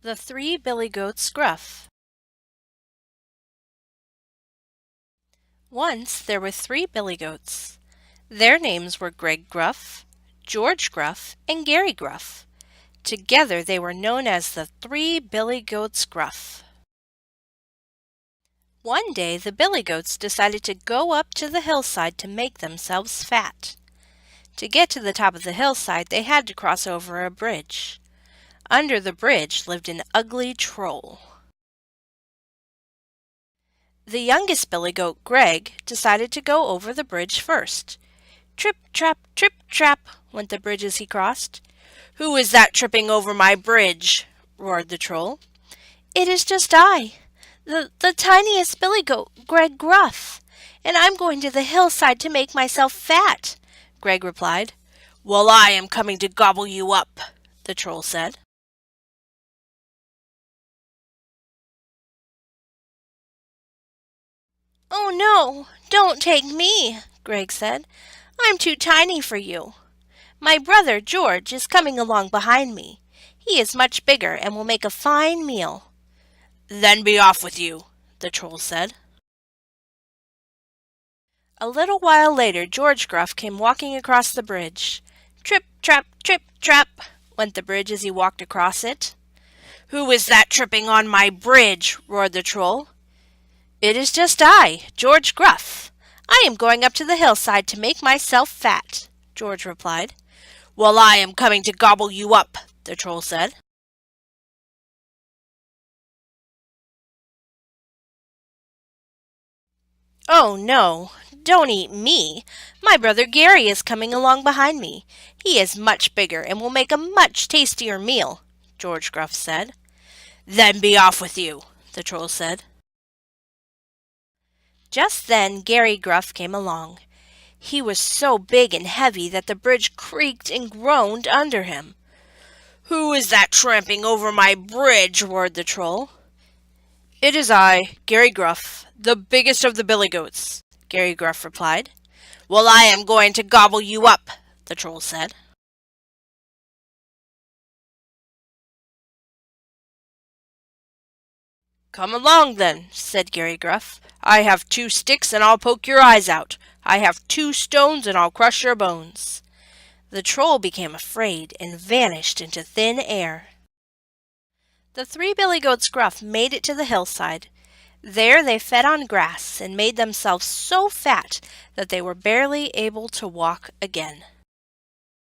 The Three Billy Goats Gruff. Once there were 3 billy goats. Their names were Greg Gruff, George Gruff, and Gary Gruff. Together they were known as the 3 Billy Goats Gruff. One day the billy goats decided to go up to the hillside to make themselves fat. To get to the top of the hillside they had to cross over a bridge. Under the bridge lived an ugly troll. The youngest billy goat, Greg, decided to go over the bridge first. Trip, trap, went the bridge as he crossed. "Who is that tripping over my bridge?" roared the troll. "It is just I, the tiniest billy goat, Greg Gruff, and I'm going to the hillside to make myself fat," Greg replied. "Well, I am coming to gobble you up," the troll said. "Oh no, don't take me," Greg said. "I'm too tiny for you. My brother George is coming along behind me. He is much bigger and will make a fine meal." "Then be off with you," the troll said. A little while later George Gruff came walking across the bridge. Trip, trap, went the bridge as he walked across it. "Who is that tripping on my bridge?" roared the troll. "It is just I, George Gruff. I am going up to the hillside to make myself fat," George replied. "Well, I am coming to gobble you up," the troll said. "Oh no, don't eat me. My brother Gary is coming along behind me. He is much bigger and will make a much tastier meal," George Gruff said. "Then be off with you," the troll said. Just then Gary Gruff came along. He was so big and heavy that the bridge creaked and groaned under him. "Who is that tramping over my bridge?" roared the troll. "It is I, Gary Gruff, the biggest of the billy goats," Gary Gruff replied. "Well, I am going to gobble you up," the troll said. "Come along then," said Gary Gruff. "I have 2 sticks and I'll poke your eyes out. I have 2 stones and I'll crush your bones." The troll became afraid and vanished into thin air. The 3 Billy Goats Gruff made it to the hillside. There they fed on grass and made themselves so fat that they were barely able to walk again.